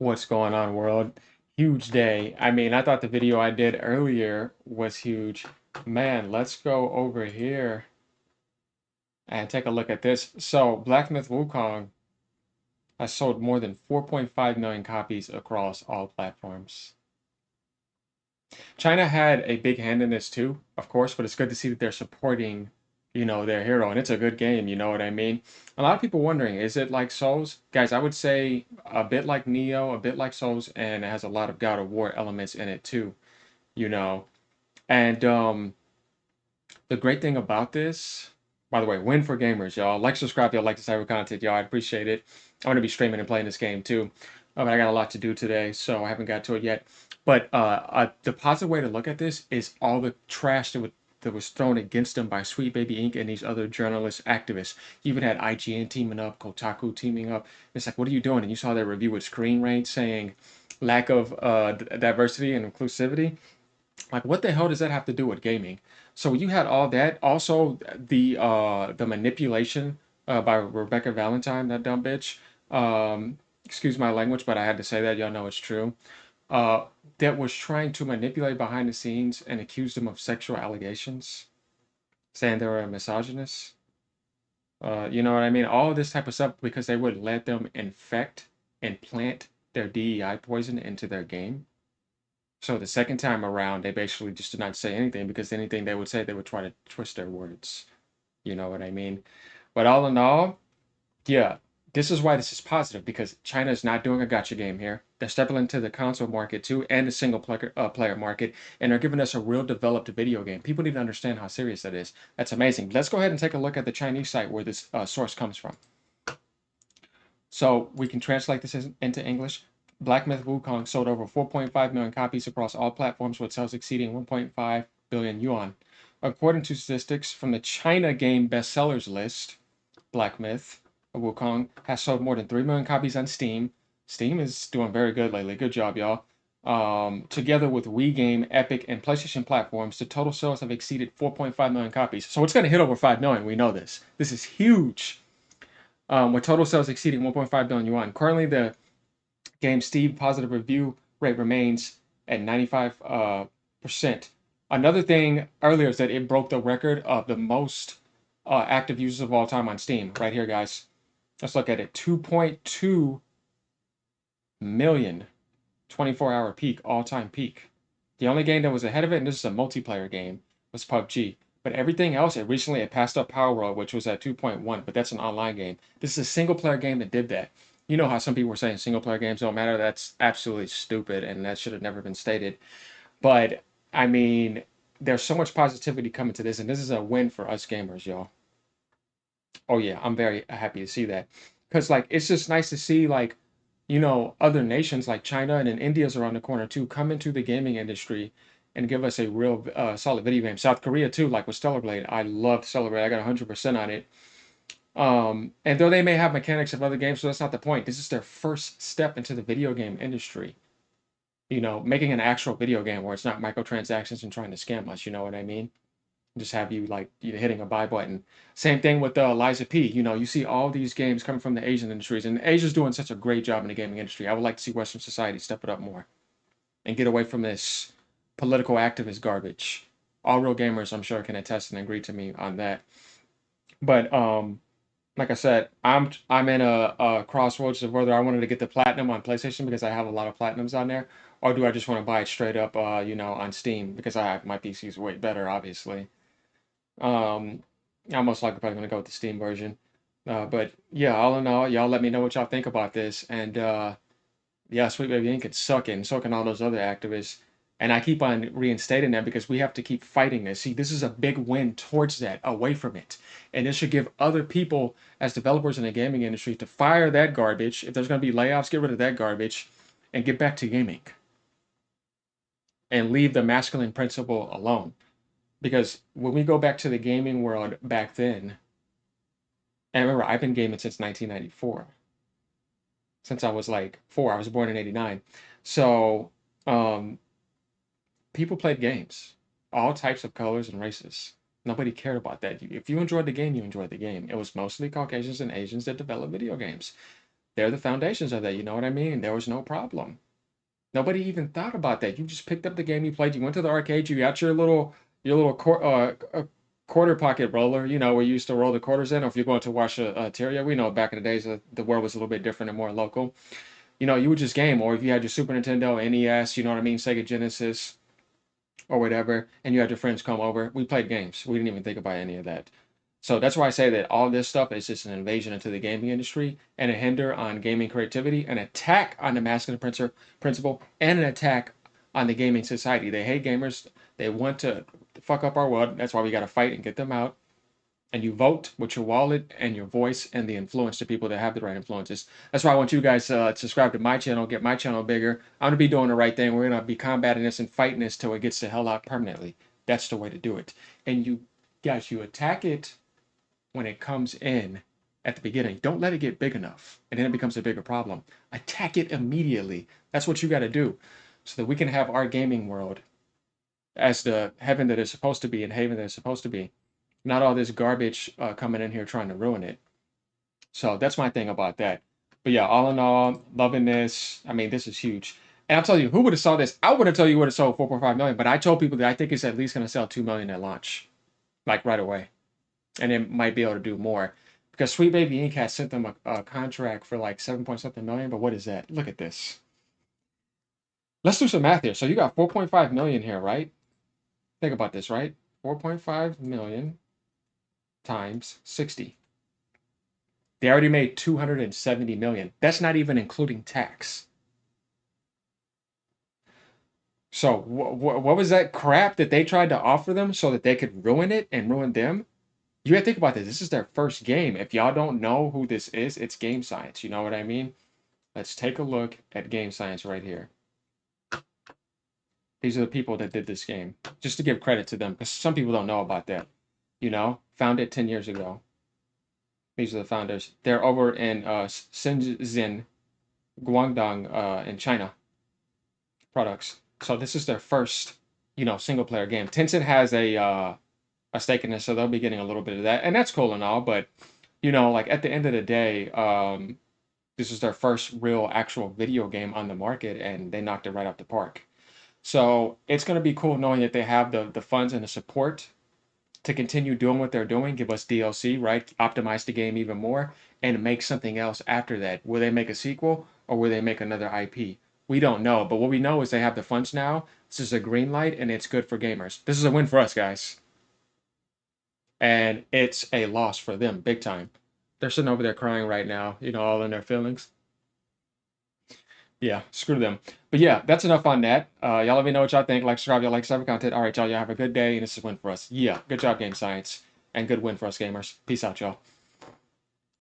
What's going on, world? Huge day. I mean, I thought the video I did earlier was huge. Man, let's go over here and take a look at this. So, Black Myth Wukong has sold more than 4.5 million copies across all platforms. China had a big hand in this too, of course, but it's good to see that they're supporting, their hero, and it's a good game, you know what I mean? A lot of people wondering, is it like Souls? Guys, I would say a bit like Neo, a bit like Souls, and it has a lot of God of War elements in it too, you know. And the great thing about this, by the way, win for gamers, y'all. Like, subscribe, y'all like this type of content, y'all. I appreciate it. I'm gonna be streaming and playing this game too. But I got a lot to do today, so I haven't got to it yet. But the positive way to look at this is all the trash that was thrown against them by Sweet Baby Inc. and these other journalists, activists. You even had IGN teaming up, Kotaku teaming up. It's like, what are you doing? And you saw their review with Screen Rant saying lack of diversity and inclusivity. Like, what the hell does that have to do with gaming? So you had all that. Also, the manipulation by Rebecca Valentine, that dumb bitch. Excuse my language, but I had to say that. Y'all know it's true. Uh, that was trying to manipulate behind the scenes and accuse them of sexual allegations, saying they were a misogynist. You know what I mean? All of this type of stuff because they would let them infect and plant their DEI poison into their game. So the second time around, they basically just did not say anything because anything they would say, they would try to twist their words. You know what I mean? But all in all, yeah, this is why this is positive because China is not doing a gotcha game here. They're stepping into the console market too and the single player market, and they're giving us a real developed video game. People need to understand how serious that is. That's amazing. Let's go ahead and take a look at the Chinese site where this source comes from. So we can translate this into English. Black Myth Wukong sold over 4.5 million copies across all platforms with sales exceeding 1.5 billion yuan. According to statistics from the China game bestsellers list, Black Myth Wukong has sold more than 3 million copies on Steam. Steam is doing very good lately. Good job, y'all. Together with Wii Game, Epic, and PlayStation platforms, the total sales have exceeded 4.5 million copies. So it's going to hit over 5 million. We know this. This is huge. With total sales exceeding 1.5 billion yuan. Currently, the game's Steam positive review rate remains at 95%. Another thing earlier is that it broke the record of the most active users of all time on Steam. Right here, guys. Let's look at it. 2.2 million 24-hour peak, all-time peak. The only game that was ahead of it, and this is a multiplayer game, was PUBG. But everything else, it passed up Power World, which was at 2.1, but that's an online game. This is a single player game that did that. You know how some people were saying single player games don't matter? That's absolutely stupid, and that should have never been stated. But, I mean, there's so much positivity coming to this, and this is a win for us gamers, y'all. Oh, yeah, I'm very happy to see that. Because, like, it's just nice to see, like, other nations like China and then India's around the corner too come into the gaming industry and give us a real solid video game. South Korea too, like with Stellar Blade. I loved Stellar Blade. I got 100% on it. And though they may have mechanics of other games, so that's not the point. This is their first step into the video game industry. Making an actual video game where it's not microtransactions and trying to scam us. You know what I mean? Just have you like hitting a buy button. Same thing with Liza P. You see all these games coming from the Asian industries, and Asia's doing such a great job in the gaming industry. I would like to see Western society step it up more and get away from this political activist garbage. All real gamers, I'm sure, can attest and agree to me on that. But like I said, I'm in a crossroads of whether I wanted to get the platinum on PlayStation because I have a lot of platinums on there, or do I just want to buy it straight up, on Steam because my PC is way better, obviously. Um, I'm most likely probably gonna go with the Steam version. But yeah, all in all, y'all let me know what y'all think about this. And yeah, Sweet Baby Inc. is sucking, so can all those other activists. And I keep on reinstating that because we have to keep fighting this. See, this is a big win towards that, away from it. And this should give other people, as developers in the gaming industry, to fire that garbage. If there's going to be layoffs, get rid of that garbage and get back to gaming and leave the masculine principle alone. Because when we go back to the gaming world back then, and remember, I've been gaming since 1994, since I was like 4. I was born in 89. So, um, people played games, all types of colors and races. Nobody cared about that. If you enjoyed the game, you enjoyed the game. It was mostly Caucasians and Asians that developed video games. They're the foundations of that. You know what I mean? There was no problem. Nobody even thought about that. You just picked up the game you played. You went to the arcade. You got your little quarter pocket roller. You know where you used to roll the quarters in. Or if you're going to watch a Terrio, we know back in the days the world was a little bit different and more local. You know, you would just game. Or if you had your Super Nintendo, NES, you know what I mean, Sega Genesis or whatever, and you had your friends come over, we played games. We didn't even think about any of that. So that's why I say that all this stuff is just an invasion into the gaming industry and a hinder on gaming creativity, an attack on the masculine principle, and an attack on the gaming society. They hate gamers. They want to fuck up our world. That's why we got to fight and get them out. And you vote with your wallet and your voice and the influence to people that have the right influences. That's why I want you guys to subscribe to my channel, get my channel bigger. I'm going to be doing the right thing. We're going to be combating this and fighting this till it gets the hell out permanently. That's the way to do it. And you guys, you attack it when it comes in at the beginning. Don't let it get big enough and then it becomes a bigger problem. Attack it immediately. That's what you got to do so that we can have our gaming world as the heaven that it's supposed to be and haven that it's supposed to be. Not all this garbage coming in here trying to ruin it. So that's my thing about that. But yeah, all in all, loving this. I mean, this is huge. And I'll tell you, who would have saw this? I would have told you would have sold 4.5 million, but I told people that I think it's at least going to sell 2 million at launch, like right away. And it might be able to do more because Sweet Baby Inc. has sent them a contract for like 7 point something million. But what is that? Look at this. Let's do some math here. So you got 4.5 million here, right? Think about this, right? 4.5 million times 60. They already made 270 million. That's not even including tax. So what was that crap that they tried to offer them so that they could ruin it and ruin them? You gotta think about this. This is their first game. If y'all don't know who this is, it's Game Science. You know what I mean? Let's take a look at Game Science right here. These are the people that did this game. Just to give credit to them, because some people don't know about that. You know, founded 10 years ago. These are the founders. They're over in Shenzhen, Guangdong, in China. Products. So this is their first, single player game. Tencent has a stake in this, so they'll be getting a little bit of that, and that's cool and all. But like at the end of the day, this is their first real actual video game on the market, and they knocked it right out the park. So it's going to be cool knowing that they have the funds and the support to continue doing what they're doing, give us DLC, right? Optimize the game even more and make something else after that. Will they make a sequel or will they make another IP? We don't know, but what we know is they have the funds now. This is a green light and it's good for gamers. This is a win for us, guys. And it's a loss for them, big time. They're sitting over there crying right now, all in their feelings. Yeah, screw them. But yeah, that's enough on that. Y'all let me know what y'all think. Like, subscribe, y'all like cyber content. All right, y'all have a good day, and this is a win for us. Yeah, good job, Game Science, and good win for us gamers. Peace out, y'all.